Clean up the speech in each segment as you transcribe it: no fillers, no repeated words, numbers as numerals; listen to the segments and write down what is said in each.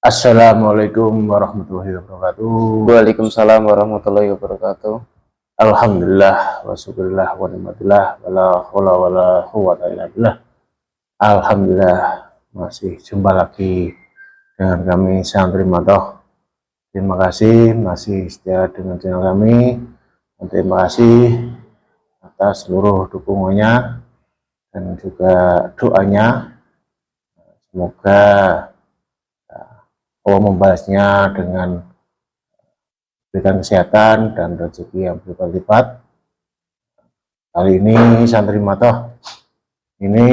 Assalamualaikum warahmatullahi wabarakatuh. Waalaikumsalam warahmatullahi wabarakatuh. Alhamdulillah wa syukurillah wa ni'matillah wala haula wala quwwata illa billah. Alhamdulillah masih jumpa lagi dengan kami Santri Matoh. Terima kasih masih setia dengan channel kami. Terima kasih atas seluruh dukungannya dan juga doanya. Semoga Allah membalasnya dengan berikan kesehatan dan rezeki yang berlipat-lipat. Kali ini Santri Matoh ini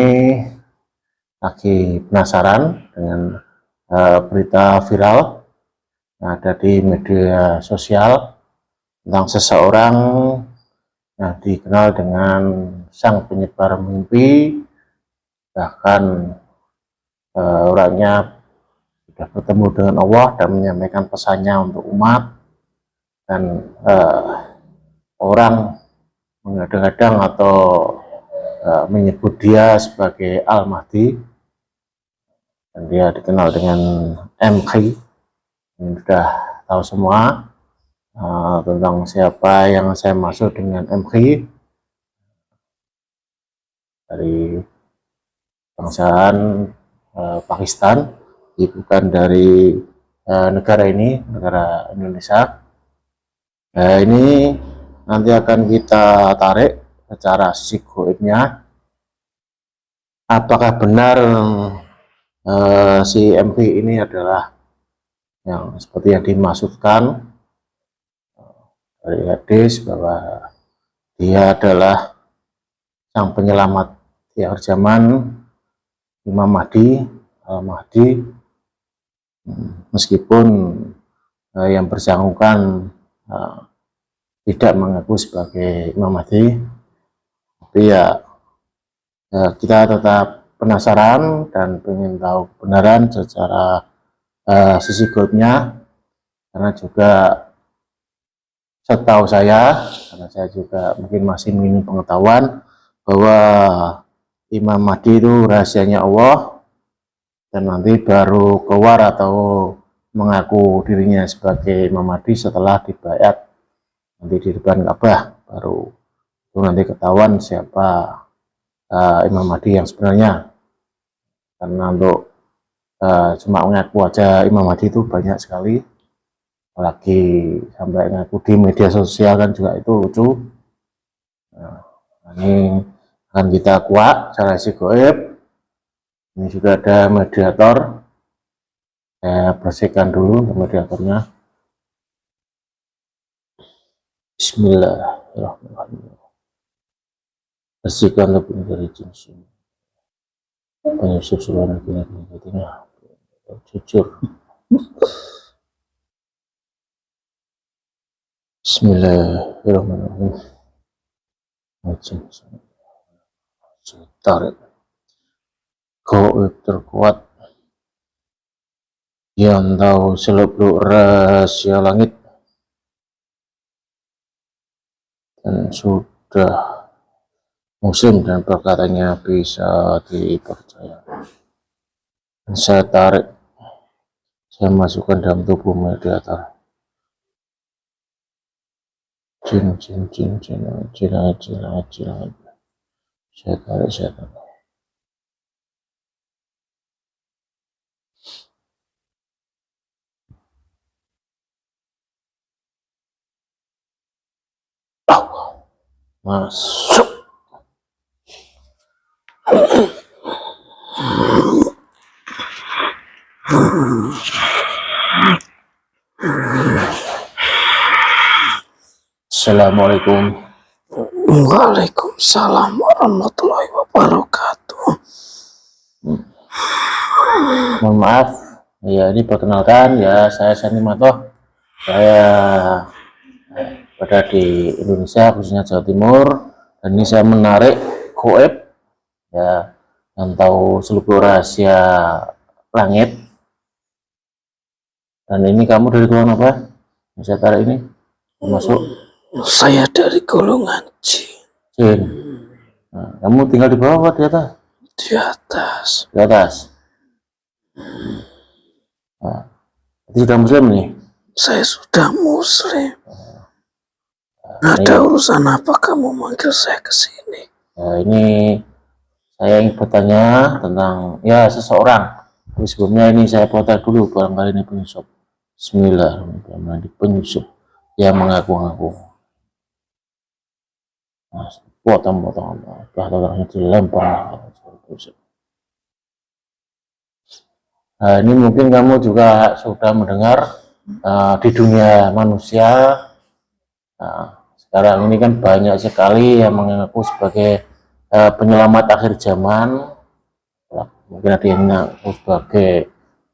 lagi penasaran dengan berita viral yang ada di media sosial tentang seseorang yang dikenal dengan sang penyebar mimpi, bahkan orangnya sudah bertemu dengan Allah dan menyampaikan pesannya untuk umat, dan orang mengadang-adang atau menyebut dia sebagai Al-Mahdi, dan dia dikenal dengan MK. Ini sudah tahu semua tentang siapa yang saya maksud dengan MK, dari bangsaan Pakistan, bukan dari negara ini, negara Indonesia. Ini nanti akan kita tarik secara sisi goibnya, apakah benar si MV ini adalah yang seperti yang dimaksudkan dari hadis, bahwa dia adalah sang penyelamat di akhir zaman, Imam Mahdi, Al-Mahdi, meskipun yang bersangkutan tidak mengaku sebagai Imam Mahdi, tapi ya kita tetap penasaran dan ingin tahu kebenaran secara sisi goibnya, karena juga setahu saya, karena saya juga mungkin masih minim pengetahuan, bahwa Imam Mahdi itu rahasianya Allah, dan nanti baru keluar atau mengaku dirinya sebagai Imam Mahdi setelah dibayat nanti di depan Ka'bah, baru itu nanti ketahuan siapa Imam Mahdi yang sebenarnya. Karena untuk cuma mengaku aja Imam Mahdi itu banyak sekali, apalagi sampai ngaku di media sosial kan juga itu lucu. Nah, ini akan kita kuak secara si goib. Ini juga ada mediator, saya bersihkan dulu mediatornya. Bismillahirrahmanirrahim. Bersihkan lebih dari jenis ini. Penyusup seluruh negara jujur. Bismillahirrahmanirrahim. Tarik goib terkuat yang tahu seluk-beluk rahasia langit dan sudah muslim dan perkataannya bisa dipercaya. Dan saya tarik, saya masukkan dalam tubuh mediator. Jin. Saya tarik. Masuk. Assalamualaikum. Waalaikumsalam warahmatullahi wabarakatuh. Mohon maaf, ya ini perkenalkan, ya saya Santri Matoh. Saya berada di Indonesia, khususnya Jawa Timur, dan ini saya menarik goib, ya, yang tahu seluk-beluk rahasia langit. Dan ini kamu dari golongan apa? Yang saya tarik ini masuk. Saya dari golongan jin. Nah, kamu tinggal di bawah apa di atas? Di atas. Di atas. Nah, Sudah muslim nih? Saya sudah muslim. Ada urusan apa kamu manggil saya ke sini? Nah, ini saya ingin bertanya tentang ya seseorang. Tapi sebelumnya ini saya potong dulu, barangkali ini penyusup. Bismillahirrahmanirrahim. Penyusup yang mengaku-ngaku. Nah, potong-potong, bahkan dilempar. Nah, ini mungkin kamu juga sudah mendengar di dunia manusia. Nah, sekarang ini kan banyak sekali yang mengaku sebagai penyelamat akhir zaman. Mungkin ada yang mengaku sebagai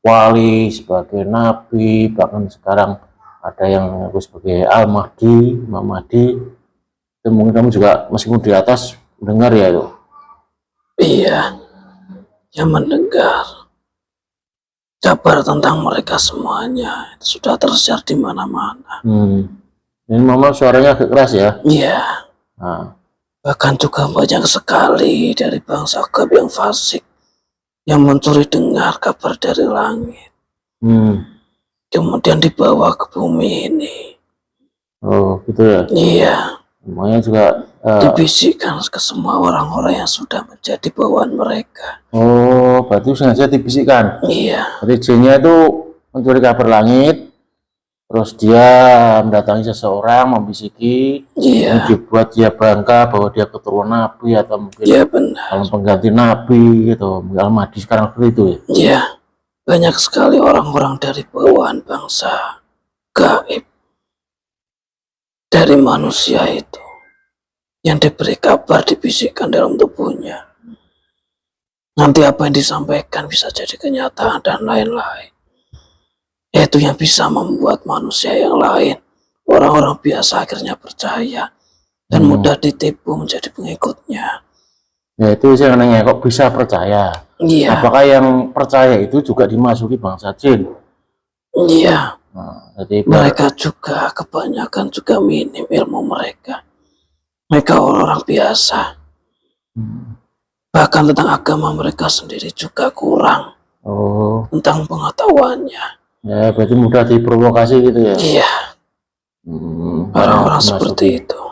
wali, sebagai nabi, bahkan sekarang ada yang mengaku sebagai Al-Mahdi, Imam Mahdi. Itu mungkin kamu juga meskipun di atas mendengar ya itu. Iya, yang mendengar kabar tentang mereka semuanya itu sudah tersiar di mana-mana. Ini mama suaranya agak keras ya? Iya. Nah. Bahkan juga banyak sekali dari bangsa Arab yang fasik yang mencuri dengar kabar dari langit. Kemudian dibawa ke bumi ini. Oh gitu ya? Iya. Semuanya juga dibisikkan ke semua orang-orang yang sudah menjadi bawaan mereka. Oh, berarti sengaja dibisikkan? Iya. Jadi jinnya itu mencuri kabar langit, terus dia mendatangi seseorang, membisiki, dibuat dia bangga bahwa dia keturunan nabi atau mungkin calon pengganti nabi gitu, Al-Mahdi sekarang seperti itu ya? Iya, banyak sekali orang-orang dari bawaan bangsa gaib dari manusia itu yang diberi kabar dibisikkan dalam tubuhnya. Nanti apa yang disampaikan bisa jadi kenyataan dan lain-lain. Itu yang bisa membuat manusia yang lain, orang-orang biasa akhirnya percaya dan mudah ditipu menjadi pengikutnya. Ya itu saya nanya, kok bisa percaya? Iya. Apakah yang percaya itu juga dimasuki bangsa jin? Iya. Nah, jadi mereka juga kebanyakan juga minim ilmu mereka. Mereka orang biasa. Bahkan tentang agama mereka sendiri juga kurang. Tentang pengetahuannya. Ya berarti mudah diprovokasi gitu ya? Iya. Orang-orang seperti itu.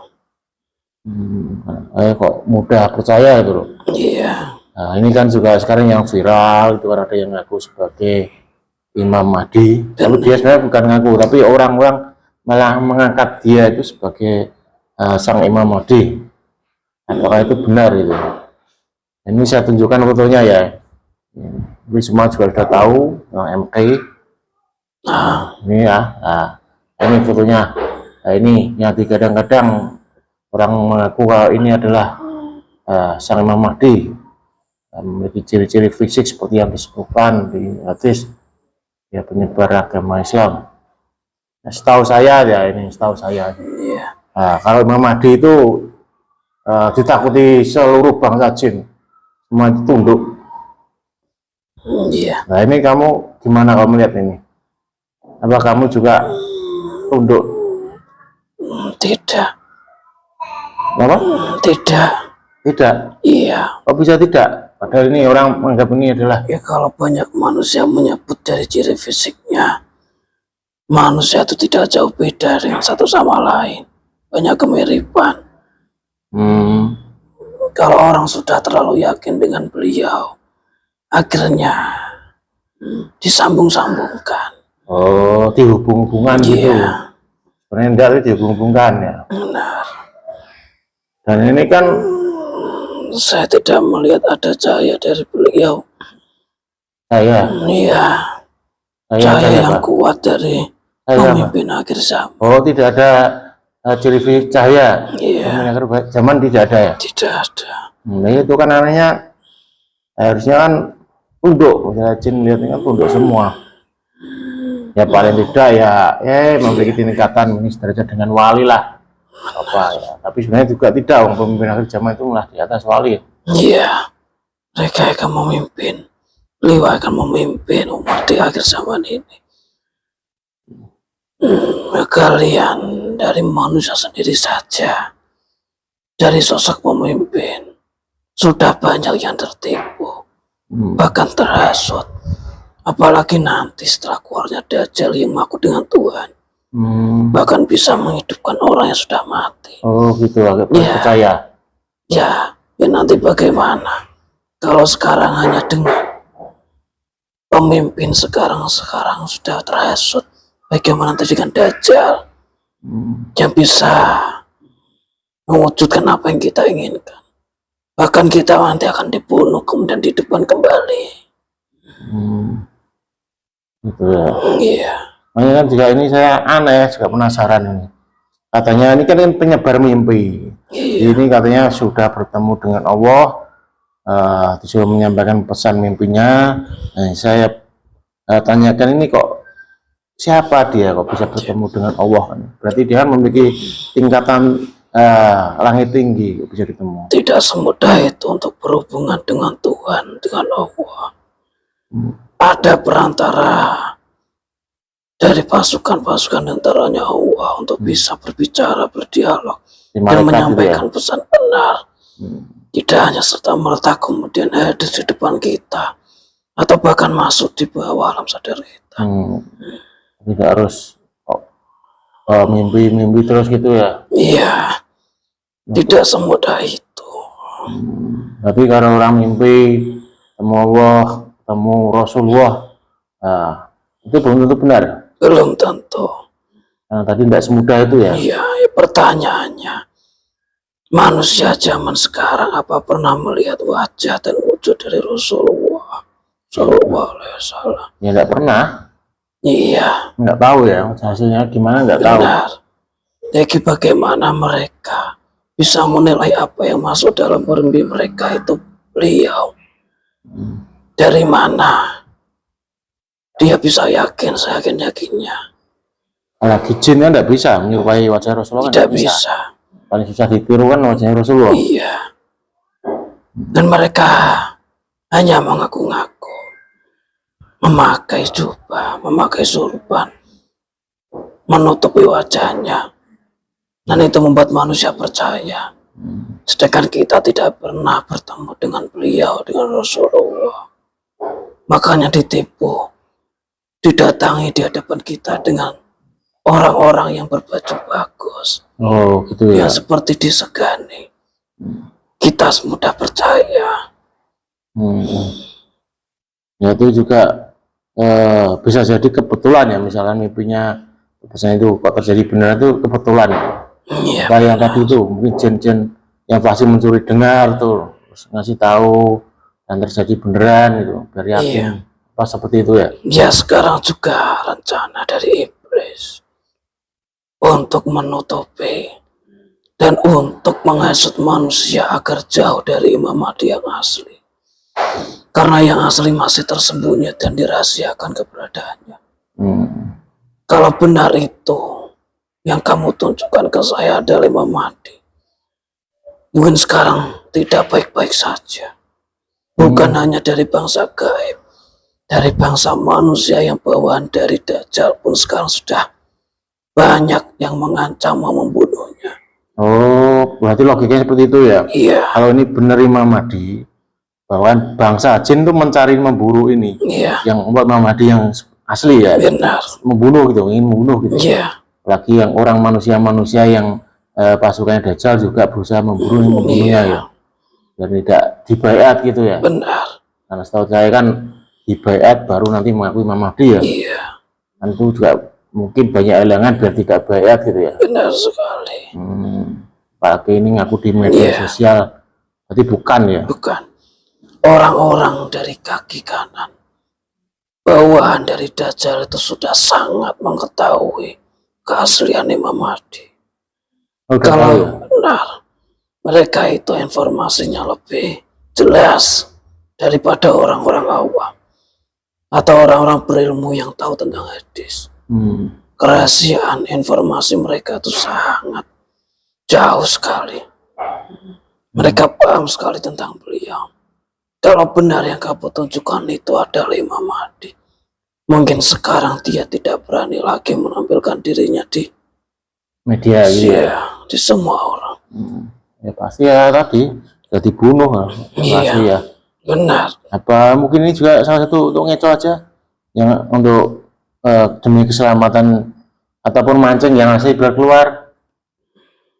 Kok mudah percaya itu loh? Iya. Nah ini kan juga sekarang yang viral itu ada yang ngaku sebagai Imam Mahdi. Tapi dia sebenarnya bukan ngaku, tapi orang-orang malah mengangkat dia itu sebagai sang Imam Mahdi. Apakah itu benar itu? Ini saya tunjukkan fotonya ya. Ini semua juga sudah tahu MK. Ini ya. Nah, ini fotonya. Nah, ini yang kadang-kadang orang mengaku kalau ini adalah sang Imam Mahdi, memiliki ciri-ciri fisik seperti yang disebutkan di hadis, ya penyebar agama Islam. Nah, setahu saya ya ini, setahu saya. Nah, kalau Imam Mahdi itu ditakuti seluruh bangsa jin, semua tunduk. Nah ini kamu gimana kamu melihat ini? Apa kamu juga tunduk? Tidak. Apa? Tidak. Tidak? Iya. Kok bisa tidak? Padahal ini orang menganggap ini adalah... Ya kalau banyak manusia menyebut dari ciri fisiknya, manusia itu tidak jauh beda dengan satu sama lain. Banyak kemiripan. Kalau orang sudah terlalu yakin dengan beliau, akhirnya disambung-sambungkan. Oh, dihubung-hubungkan gitu. Sebenarnya enggak dihubung-hubungkan ya. Benar. Dan ini kan saya tidak melihat ada cahaya dari beliau. Iya. Cahaya yang kuat dari pemimpin akhir zaman. Oh, tidak ada ciri fisik cahaya. Iya. Zaman tidak ada ya? Tidak ada. Nah, itu kan anehnya harusnya kan tunduk. Misalnya jin lihat kan tunduk semua. Ya paling tidak ya memiliki tingkatan derajat dengan wali lah. Apa ya? Tapi sebenarnya juga tidak. Pemimpin akhir zaman itu malah di atas wali. Iya. Mereka akan memimpin. Beliau akan memimpin umat di akhir zaman ini. Kalian dari manusia sendiri saja, dari sosok pemimpin, sudah banyak yang tertipu, bahkan terhasut. Apalagi nanti setelah keluarnya Dajjal yang mengaku dengan Tuhan, bahkan bisa menghidupkan orang yang sudah mati. Oh gitu, agak Ya. percaya. Ya nanti bagaimana kalau sekarang hanya dengan pemimpin sekarang sudah terhasut, bagaimana nanti dengan Dajjal yang bisa mewujudkan apa yang kita inginkan. Bahkan kita nanti akan dibunuh kemudian dihidupkan kembali. Gitu ya. Iya. Makanya kan juga ini saya aneh, juga penasaran ini. Katanya ini kan penyebar mimpi. Iya. Ini katanya sudah bertemu dengan Allah, disuruh menyampaikan pesan mimpinya. Nah, saya tanyakan ini kok siapa dia kok bisa bertemu dengan Allah kan? Berarti dia memiliki tingkatan langit tinggi kok bisa ketemu. Tidak semudah itu untuk berhubungan dengan Tuhan, dengan Allah. Ada perantara dari pasukan-pasukan antaranya Allah untuk bisa berbicara, berdialog, dan menyampaikan pesan benar. Tidak hanya serta merta kemudian hadir di depan kita atau bahkan masuk di bawah alam sadar kita. Tidak harus mimpi-mimpi terus gitu ya. Iya, tidak semudah itu. Tapi kalau orang mimpi temu Allah, temu Rasulullah, itu belum tentu benar. Belum tentu. Nah, tadi tidak semudah itu ya. Iya, pertanyaannya, manusia zaman sekarang apa pernah melihat wajah dan wujud dari Rasulullah Sallallahu Alaihi Wasallam? Ya tidak pernah. Iya. Nggak tahu ya hasilnya gimana, nggak tahu. Benar. Jadi bagaimana mereka bisa menilai apa yang masuk dalam mimpi mereka itu beliau? Dari mana dia bisa yakin, seyakin-yakinnya? Apalagi jin kan nggak bisa menyerupai wajah Rasulullah. Tidak bisa. Paling susah ditiru kan wajah Rasulullah. Iya. Dan mereka hanya mengaku-ngaku, memakai jubah, memakai surban, menutupi wajahnya, dan itu membuat manusia percaya. Sedangkan kita tidak pernah bertemu dengan beliau, dengan Rasulullah. Makanya ditipu, didatangi di hadapan kita dengan orang-orang yang berbaju bagus. Oh gitu ya. Yang seperti disegani. Kita mudah percaya. Ya itu juga bisa jadi kebetulan ya, misalnya mimpinya pesan itu kok terjadi benar itu kebetulan. Iya. Kayak yang tadi itu mungkin jin-jin yang pasti mencuri dengar tuh, terus ngasih tahu dan terjadi beneran gitu, biar yakin. Iya. Pas seperti itu ya. Ya sekarang juga rencana dari iblis untuk menutupi dan untuk menghasut manusia agar jauh dari Imam Mahdi yang asli. Karena yang asli masih tersembunyi dan dirahasiakan keberadaannya. Kalau benar itu yang kamu tunjukkan ke saya adalah Imam Mahdi, mungkin sekarang tidak baik-baik saja. Bukan hanya dari bangsa gaib, dari bangsa manusia yang bawaan dari Dajjal pun sekarang sudah banyak yang mengancam mau membunuhnya. Oh, berarti logikanya seperti itu ya? Iya. Kalau ini benar Imam Mahdi, bahwa bangsa jin tuh mencari memburu ini. Iya. Yang membuat Imam Mahdi yang asli ya? Benar. Membunuh gitu, ingin membunuh gitu. Iya. Lagi yang orang manusia-manusia yang pasukannya Dajjal juga berusaha membunuhnya ya. Dan tidak dibaiat gitu ya? Benar. Karena setahu saya kan dibaiat baru nanti mengakui Imam Mahdi ya? Iya. Dan itu juga mungkin banyak halangan biar tidak baiat gitu ya? Benar sekali. Apalagi ini ngaku di media sosial, berarti bukan ya? Bukan. Orang-orang dari kaki kanan, bawaan dari Dajjal itu sudah sangat mengetahui keaslian Imam Mahdi. Kalau benar, mereka itu informasinya lebih jelas daripada orang-orang awam atau orang-orang berilmu yang tahu tentang hadis. Kerahasiaan informasi mereka itu sangat jauh sekali. Mereka paham sekali tentang beliau. Kalau benar yang kamu tunjukkan itu adalah Imam Mahdi, mungkin sekarang dia tidak berani lagi menampilkan dirinya di media di semua orang. Ya pasti ya tadi sudah dibunuh Iya. pasti ya. Benar. Apa mungkin ini juga salah satu untuk ngeco aja? yang untuk demi keselamatan ataupun mancing yang asli biar keluar.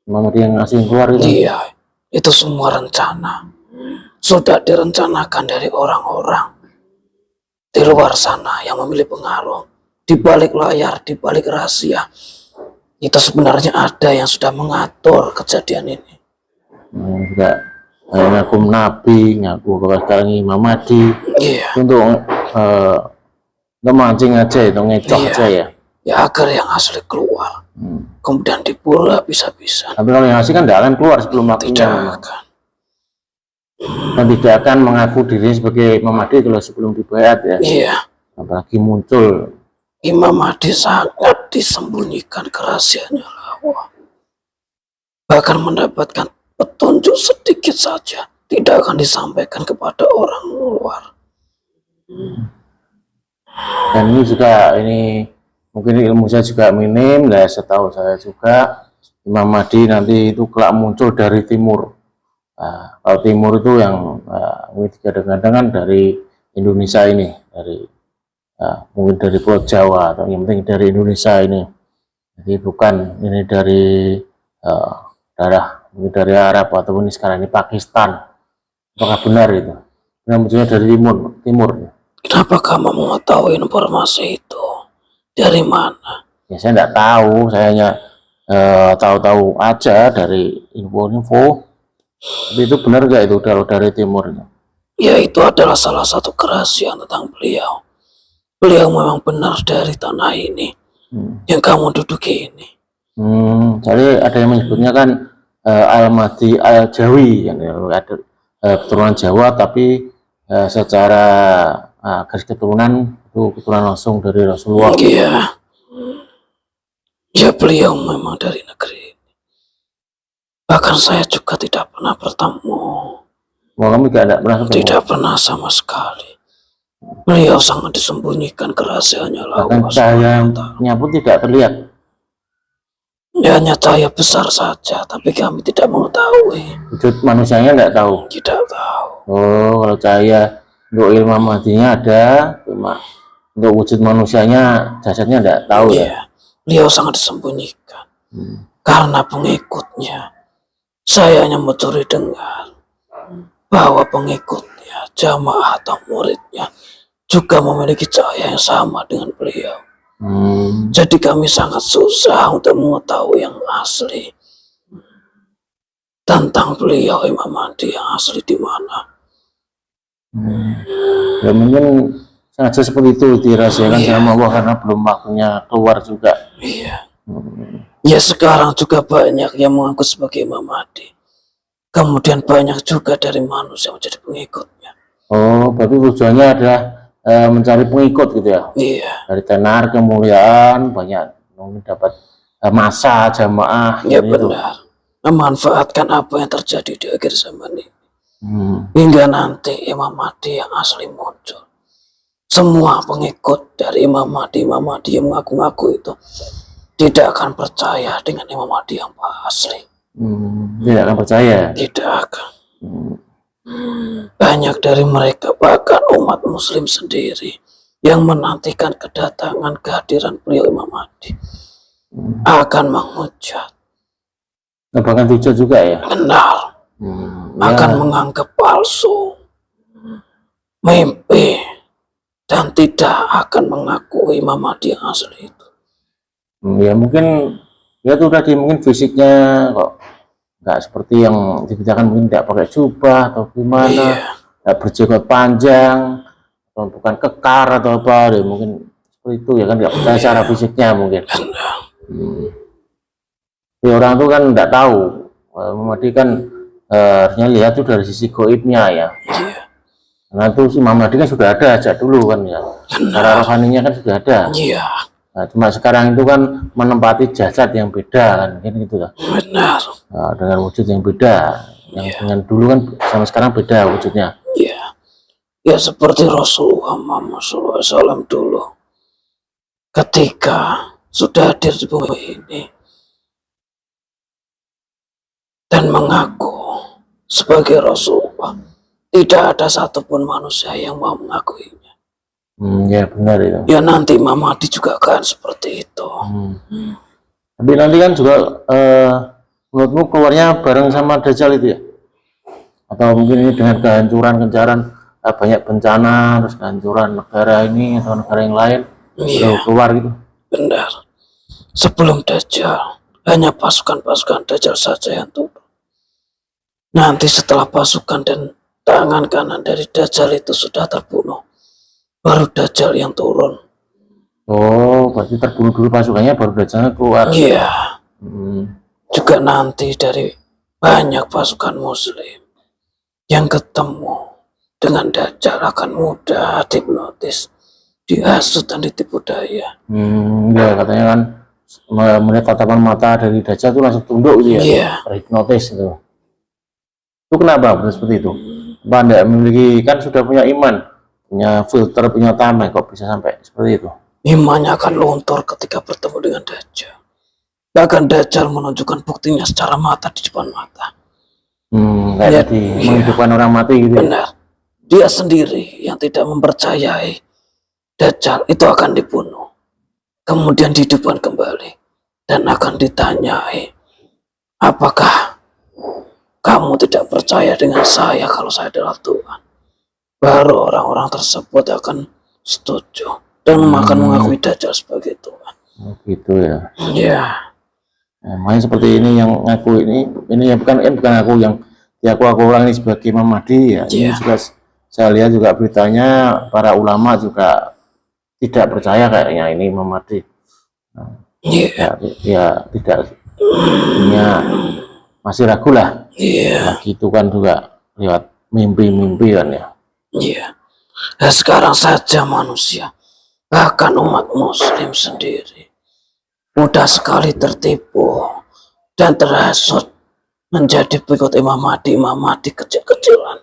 Imam Mahdi yang asli keluar itu. Iya, itu semua rencana. Sudah direncanakan dari orang-orang di luar sana yang memiliki pengaruh. Di balik layar, di balik rahasia, itu sebenarnya ada yang sudah mengatur kejadian ini. Juga ngaku Nabi, ngaku bahwa sekarang Imam Mahdi. Iya. Untuk mancing aja, itu ngecok Iya. aja ya. Ya agar yang asli keluar, kemudian diburu habis-habisan. Tapi kalau yang asli kan tidak akan keluar sebelum waktunya. Tidak akan. Dan tidak akan mengaku diri sebagai Imam Mahdi kalau sebelum dibayat ya. Iya. Apalagi muncul. Imam Mahdi sangat disembunyikan kerahasiaannya Allah. Bahkan mendapatkan petunjuk sedikit saja tidak akan disampaikan kepada orang luar. Dan ini juga mungkin ilmu saya juga minim, lah setahu saya juga Imam Mahdi nanti itu kelak muncul dari timur. Nah, kalau timur itu yang kadang-kadang kan dari Indonesia ini, mungkin dari Pulau Jawa atau yang penting dari Indonesia ini. Jadi bukan ini dari daerah mungkin dari Arab ataupun ini sekarang ini Pakistan. Apakah benar itu? Yang munculnya dari timur. Kenapa kamu mengetahui informasi itu? Dari mana? Ya saya tidak tahu, saya hanya tahu-tahu aja dari info-info. Tapi itu benar nggak itu kalau dari timurnya? Ya itu adalah salah satu kerahasiaan tentang beliau. Beliau memang benar dari tanah ini yang kamu duduki ini. Jadi ada yang menyebutnya kan Al-Mahdi Al-Jawi, yang ada keturunan Jawa tapi secara garis keturunan itu keturunan langsung dari Rasulullah. Iya. Ya beliau memang dari negeri ini. Bahkan saya juga tidak pernah bertemu. Kamu tidak pernah ketemu? Tidak pernah sama sekali. Beliau sangat disembunyikan kerahasiaannya. Bahkan cahayanya pun tidak terlihat. Ya, hanya cahaya besar saja, tapi kami tidak mengetahui. Wujud manusianya tidak tahu? Tidak tahu. Oh, kalau cahaya untuk Imam Mahdinya ada, cuma untuk wujud manusianya, jasadnya tidak tahu ya? Beliau sangat disembunyikan. Karena pengikutnya, saya hanya mencuri dengar bahwa pengikutnya, jamaah atau muridnya, juga memiliki cahaya yang sama dengan beliau. Jadi kami sangat susah untuk mengetahui yang asli tentang beliau Imam Mahdi yang asli di mana. Ya mungkin sengaja seperti itu dirahasiakan sama Allah karena belum waktunya keluar juga. Iya. Ya sekarang juga banyak yang mengaku sebagai Imam Mahdi. Kemudian banyak juga dari manusia menjadi pengikutnya. Oh, berarti tujuannya adalah mencari pengikut gitu ya? Iya. Dari tenar kemuliaan banyak mungkin dapat masa jamaah. Ya benar. Memanfaatkan apa yang terjadi di akhir zaman ini. Hingga nanti Imam Mahdi yang asli muncul. Semua pengikut dari Imam Mahdi yang mengaku-ngaku itu tidak akan percaya dengan Imam Mahdi yang asli. Tidak akan percaya? Tidak akan. Banyak dari mereka, bahkan umat muslim sendiri yang menantikan kedatangan kehadiran beliau Imam Mahdi akan menghujat. Bahkan hujat juga ya? Benar. Akan menganggap palsu, mimpi, dan tidak akan mengakui Imam Mahdi yang asli itu. Ya mungkin ya itu tadi mungkin fisiknya kok nggak seperti yang diberitakan, mungkin tidak pakai jubah atau gimana, tidak berjenggot panjang atau bukan kekar atau apa, ya mungkin seperti itu ya kan, nggak percaya secara fisiknya mungkin. Ya, orang itu kan tidak tahu. Mahdi kan harusnya lihat itu dari sisi goibnya ya. Karena itu si Imam Mahdi kan sudah ada sejak dulu kan ya. Secara rohaninya kan sudah ada. Nah, cuma sekarang itu kan menempati jasad yang beda kan, gitu kan. Benar. Nah, dengan wujud yang beda, yang dengan dulu kan sama sekarang beda wujudnya. Iya. Ya seperti Rasulullah Muhammad SAW dulu, ketika sudah hadir di bumi ini dan mengaku sebagai Rasulullah, tidak ada satupun manusia yang mau mengakuinya. Ya benar itu. Ya nanti Imam Mahdi juga akan seperti itu. Tapi nanti kan juga menurutmu keluarnya bareng sama Dajjal itu ya? Atau mungkin ini dengan kehancuran banyak bencana, terus kehancuran negara ini atau negara yang lain baru Iya, keluar gitu? benar. Sebelum Dajjal, hanya pasukan-pasukan Dajjal saja yang turun. Nanti setelah pasukan dan tangan kanan dari Dajjal itu sudah terbunuh, baru Dajjal yang turun. Oh, berarti terbunuh dulu pasukannya baru Dajjal keluar. Iya, Hmm. juga nanti dari banyak pasukan muslim yang ketemu dengan Dajjal akan mudah dihipnotis, dihasut dan ditipu daya. Ya katanya kan melihat tatapan mata dari Dajjal itu langsung tunduk gitu ya, Iya, terhipnotis itu. Itu kenapa betul seperti itu? Apa Anda memiliki, kan sudah punya iman, punya filter, punya tameng, kok bisa sampai seperti itu? imannya akan luntur ketika bertemu dengan Dajjal. Bahkan Dajjal menunjukkan buktinya secara mata di depan mata. Kayak Ya, tadi iya, menghidupkan orang mati gitu ya. benar. Dia sendiri yang tidak mempercayai Dajjal itu akan dibunuh, kemudian dihidupkan kembali, dan akan ditanyai, apakah kamu tidak percaya dengan saya kalau saya adalah Tuhan? Baru orang-orang tersebut akan setuju dan akan mengakui Dajjal sebagai Tuhan. Oh, gitu ya. Ya, Nah, makanya seperti ini yang ngaku ini ya bukan aku yang aku orang ini sebagai Imam Mahdi ya. Ini Iya. juga saya lihat juga beritanya para ulama juga tidak percaya kayaknya ini Imam Mahdi. iya, Ya tidak punya, masih ragu lah. iya, Lagi itu kan juga lewat mimpi-mimpi kan ya. iya. Dan sekarang saja manusia, bahkan umat muslim sendiri, mudah sekali tertipu dan terhasut menjadi pengikut Imam Mahdi kecil-kecilan.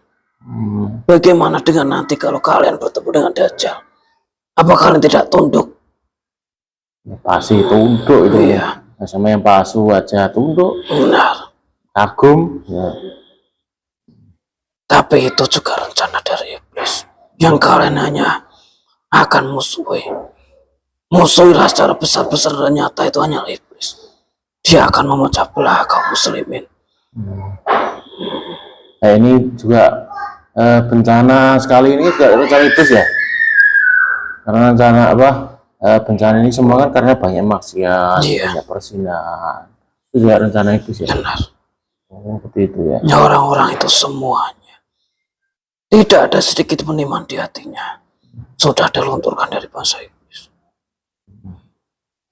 Bagaimana dengan nanti kalau kalian bertemu dengan Dajjal? Apa kalian tidak tunduk? Ya, pasti tunduk itu. Iya, Nah, sama yang palsu aja tunduk, benar. kagum ya. Tapi itu juga rencana dari iblis. Yang kalian hanya akan musuhi. Musuhilah secara besar-besar dan nyata itu hanya iblis. Dia akan memecah belah kaum muslimin. Nah ini juga bencana sekali ini juga rencana iblis ya. Karena rencana apa? Bencana ini semua kan karena banyak maksiat, Iya. banyak perzinahan. Itu juga rencana iblis ya. Benar. Oh, seperti itu ya. Ya, orang-orang itu semuanya tidak ada sedikit pun iman di hatinya. Sudah dilunturkan dari bangsa iblis.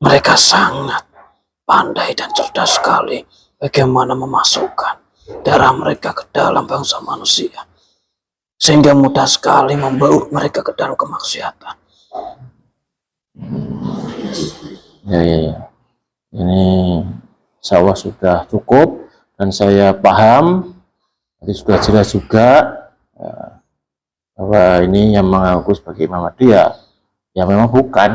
Mereka sangat pandai dan cerdas sekali bagaimana memasukkan darah mereka ke dalam bangsa manusia. Sehingga mudah sekali membaur mereka ke dalam kemaksiatan. Ya. Ini insya Allah sudah cukup dan saya paham. Tadi sudah jelas juga bahwa ini yang mengaku sebagai Imam Mahdi ya memang bukan.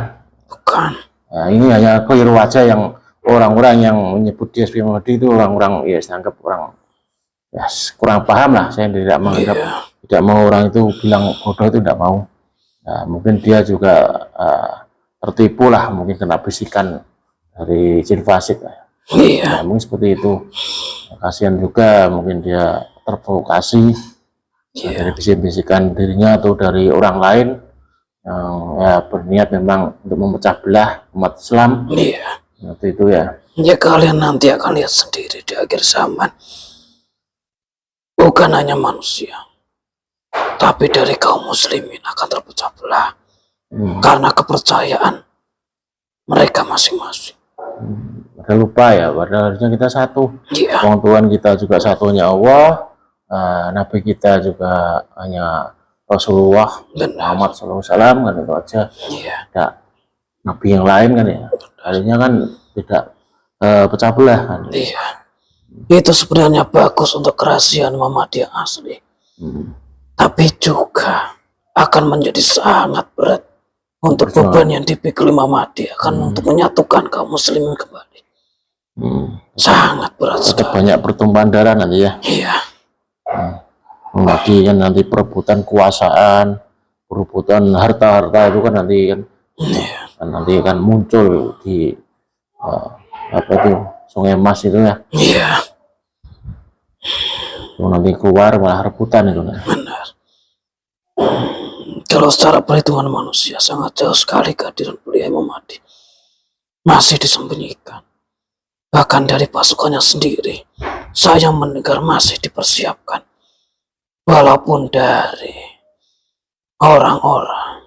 Bukan. Nah, ini hanya keliru aja yang orang-orang yang menyebut dia sebagai Imam Mahdi itu orang-orang ya dianggap orang ya kurang paham lah. Saya tidak menganggap, tidak mau orang itu bilang bodoh, itu tidak mau. Nah, mungkin dia juga tertipu lah, mungkin kena bisikan dari jin fasik. Iya. Nah, mungkin seperti itu. Kasihan juga mungkin dia terprovokasi dari bisikan dirinya atau dari orang lain yang ya berniat memang untuk memecah belah umat Islam. Iya. Seperti itu ya. Ya, kalian nanti akan lihat sendiri di akhir zaman. Bukan hanya manusia, tapi dari kaum muslimin akan terpecah belah. Karena kepercayaan mereka masing-masing. Udah lupa ya, padahal harusnya kita satu. Iya. Tuhan kita juga satunya Allah, Nabi kita juga hanya Rasulullah Muhammad SAW kan, itu aja. Iya. Tidak Nabi yang lain kan ya. Harusnya kan tidak pecah belah kan. Iya. Itu sebenarnya bagus untuk kerahasiaan Muhammad yang asli. Tapi juga akan menjadi sangat berat untuk beban yang dipikul Imam Mahdi akan untuk menyatukan kaum muslimin kembali. Sangat berat sekali. Banyak pertumpahan darah nanti ya. Iya. Mahdi kan nanti perebutan kekuasaan, perebutan harta-harta itu kan Iya. nanti kan muncul di apa itu Sungai Mas itu ya. Iya, Itu nanti keluar malah rebutan itu. benar. Kalau secara perhitungan manusia sangat jauh sekali kehadiran beliau Imam Mahdi masih disembunyikan. Bahkan dari pasukannya sendiri, saya mendengar masih dipersiapkan. Walaupun dari orang-orang,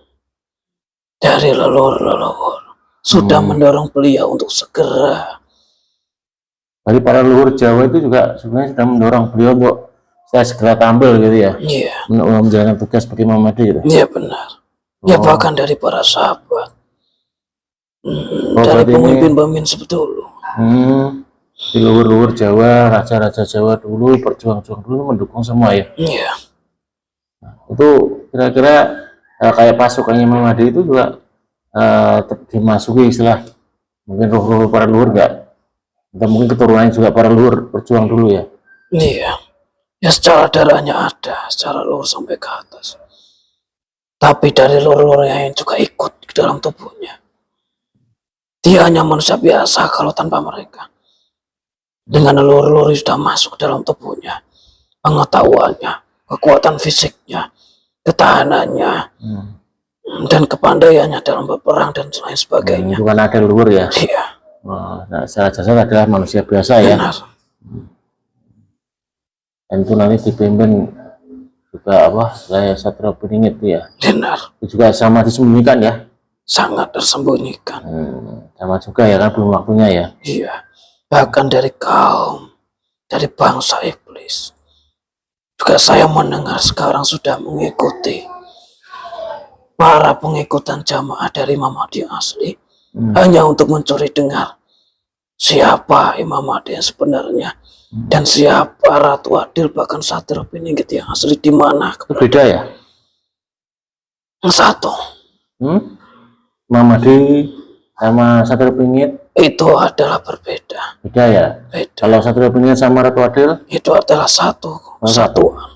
dari leluhur-leluhur, sudah mendorong beliau untuk segera. Dari para leluhur Jawa itu juga sebenarnya sudah mendorong beliau untuk saya segera tampil gitu ya, Iya, menjalankan tugas sebagai Imam Mahdi gitu. iya benar. Ya Oh. bahkan dari para sahabat, Oh, dari berarti ini pemimpin-pemimpin sebetulnya. di leluhur Jawa, raja-raja Jawa dulu, berjuang-juang dulu mendukung semua ya. Iya, Itu kira-kira kayak pasukannya Imam Mahdi itu juga dimasuki istilah mungkin roh-roh para leluhur enggak? Atau mungkin keturunannya juga para leluhur berjuang dulu ya. iya. Ya secara darahnya ada, secara luhur sampai ke atas. Tapi dari leluhur yang juga ikut di dalam tubuhnya. Dia hanya manusia biasa kalau tanpa mereka. Dengan leluhur-leluhur sudah masuk dalam tubuhnya, pengetahuannya, kekuatan fisiknya, ketahanannya, dan kepandaiannya dalam berperang dan lain sebagainya. Itu kan ada leluhur ya. Iya, Nah, secara jasad adalah manusia biasa ya. benar. Dan itu nanti dipimpin juga saya Satrio Beringit itu ya. Benar, Itu juga sama disembunyikan ya. sangat tersembunyikan. Sama juga ya kan belum waktunya ya. Iya, bahkan dari kaum, dari bangsa iblis. Juga saya mendengar sekarang sudah mengikuti para pengikutan jamaah dari Imam Mahdi yang asli. Hanya untuk mencuri dengar siapa Imam Mahdi yang sebenarnya. Dan siapa Ratu Adil, bahkan Satrio Beringit yang asli di mana. Itu beda ya. Yang satu, Imam Mahdi sama Satrio Beringit itu adalah berbeda. beda ya. Beda. Kalau Satrio Beringit sama Ratu Adil Itu adalah satu kesatuan.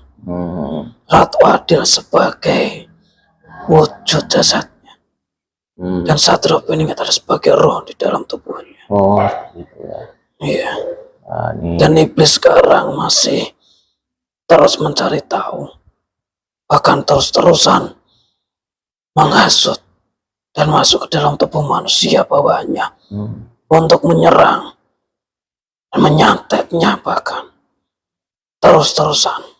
Ratu Adil sebagai wujud jasadnya. Dan Satrio Beringit adalah sebagai roh di dalam tubuhnya. Oh gitu ya. Iya. Nah, ini Dan iblis sekarang masih terus mencari tahu. Bahkan terus-terusan menghasut dan masuk ke dalam tubuh manusia bawahnya. Untuk menyerang dan menyantetnya bahkan terus-terusan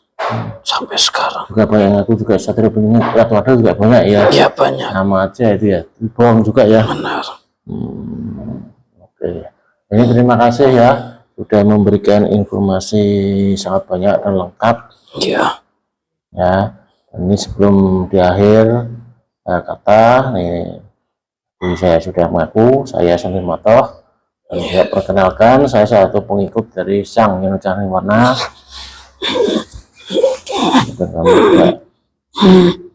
sampai sekarang. juga banyak yang aku juga Satrio Beringit, Ratu Adil juga banyak ya. Ya banyak, Nama aja itu ya. Bohong juga ya. benar. Oke. Ini terima kasih ya sudah memberikan informasi sangat banyak dan lengkap Iya, ya. Ini sebelum di akhir kata nih, saya sudah mengaku saya Santi Matoh dan saya perkenalkan saya satu pengikut dari Sang Yang Cahaya Warna. Dan kamu juga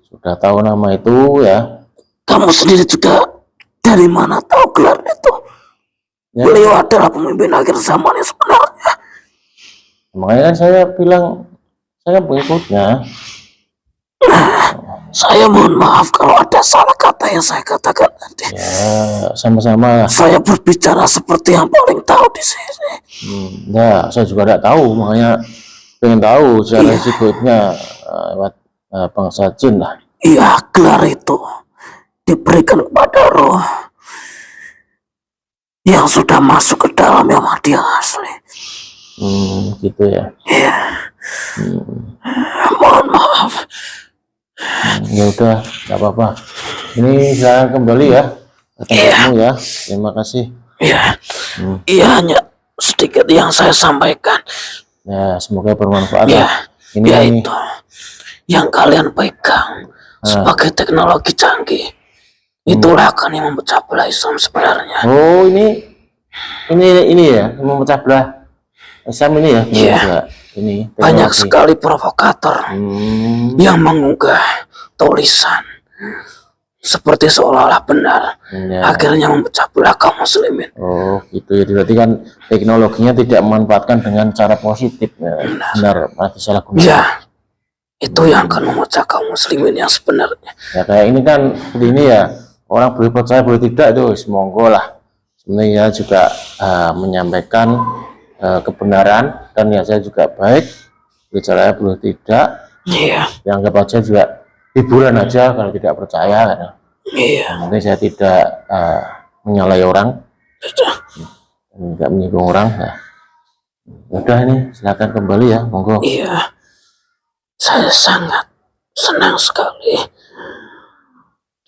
sudah tahu nama itu ya. kamu sendiri juga dari mana tahu gelar itu? Ya. Beliau adalah pemimpin akhir zaman yang sebenarnya. Makanya kan saya bilang saya pengikutnya. Saya mohon maaf kalau ada salah kata yang saya katakan tadi. Ya sama-sama. Saya berbicara seperti yang paling tahu di sini. Nah, saya juga tidak tahu, makanya pengen tahu secara sikutnya lewat bangsa jin lah. Iya, gelar itu diberikan kepada roh yang sudah masuk ke dalam Imam Mahdi yang asli. Gitu ya. Iya. Mohon maaf. Ya udah, nggak apa-apa. Ini saya kembali ya ke tempatmu ya. Terima kasih. Iya. Iya, hanya sedikit yang saya sampaikan. Ya, semoga bermanfaat Ya, ya. Ini yaitu yang kalian pegang sebagai teknologi canggih. Itulah akan yang memecah belah Islam sebenarnya. oh ini ya, memecah belah Islam ini ya. Iya. Ini Banyak teknologi. sekali provokator yang mengunggah tulisan seperti seolah-olah benar. Ya. Akhirnya memecah belah kaum muslimin. Oh gitu ya, berarti kan teknologinya tidak memanfaatkan dengan cara positif ya. Benar, berarti salah gunakan. Ya, Itu yang akan memecah kaum muslimin yang sebenarnya. Ya kayak ini kan seperti ini ya, orang boleh percaya boleh tidak itu monggo lah. Sebenarnya juga menyampaikan kebenaran, dan ya saya juga baik, bicara boleh tidak, Iya, yang anggap aja juga hiburan aja kalau tidak percaya kan. iya. Mungkin saya tidak menyalahi orang Sudah. dan tidak menyinggung orang ya. Udah ini silakan kembali ya, monggo. Iya, saya sangat senang sekali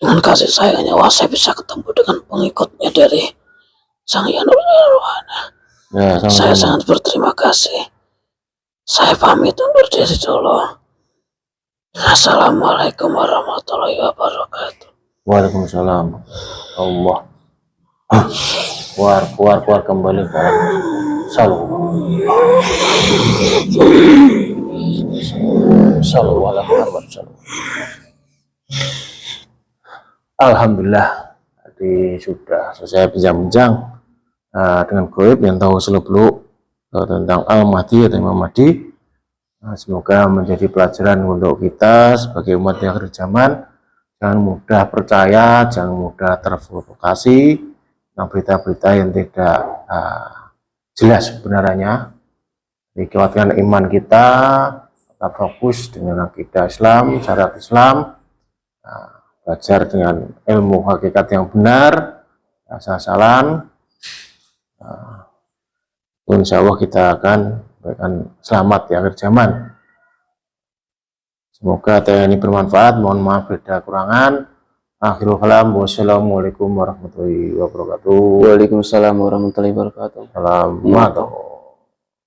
dengan kasih sayangnya. Wah, saya bisa ketemu dengan pengikutnya dari Sang Hyang Nirwana. Ya, Saya sama-sama. sangat berterima kasih. Saya pamit undur diri dulu. Assalamualaikum warahmatullahi wabarakatuh. Waalaikumsalam. Allah. Keluar kembali ke alam. Alhamdulillah, tadi sudah selesai bincang-bincang dengan goib yang tahu seluk-beluk tentang Al-Mahdi atau Imam Mahdi. Semoga menjadi pelajaran untuk kita sebagai umat yang akhir zaman. Jangan mudah percaya, jangan mudah terprovokasi tentang berita-berita yang tidak jelas kebenarannya. Dikuatkan iman kita, tetap fokus dengan akidah Islam, syariat Islam, belajar dengan ilmu hakikat yang benar, asal-asalan. Insya Allah kita akan selamat di akhir zaman. Semoga ini bermanfaat. Mohon maaf beda kurangan. Akhirul kalam. Wassalamualaikum warahmatullahi wabarakatuh. Waalaikumsalam warahmatullahi wabarakatuh. Salam.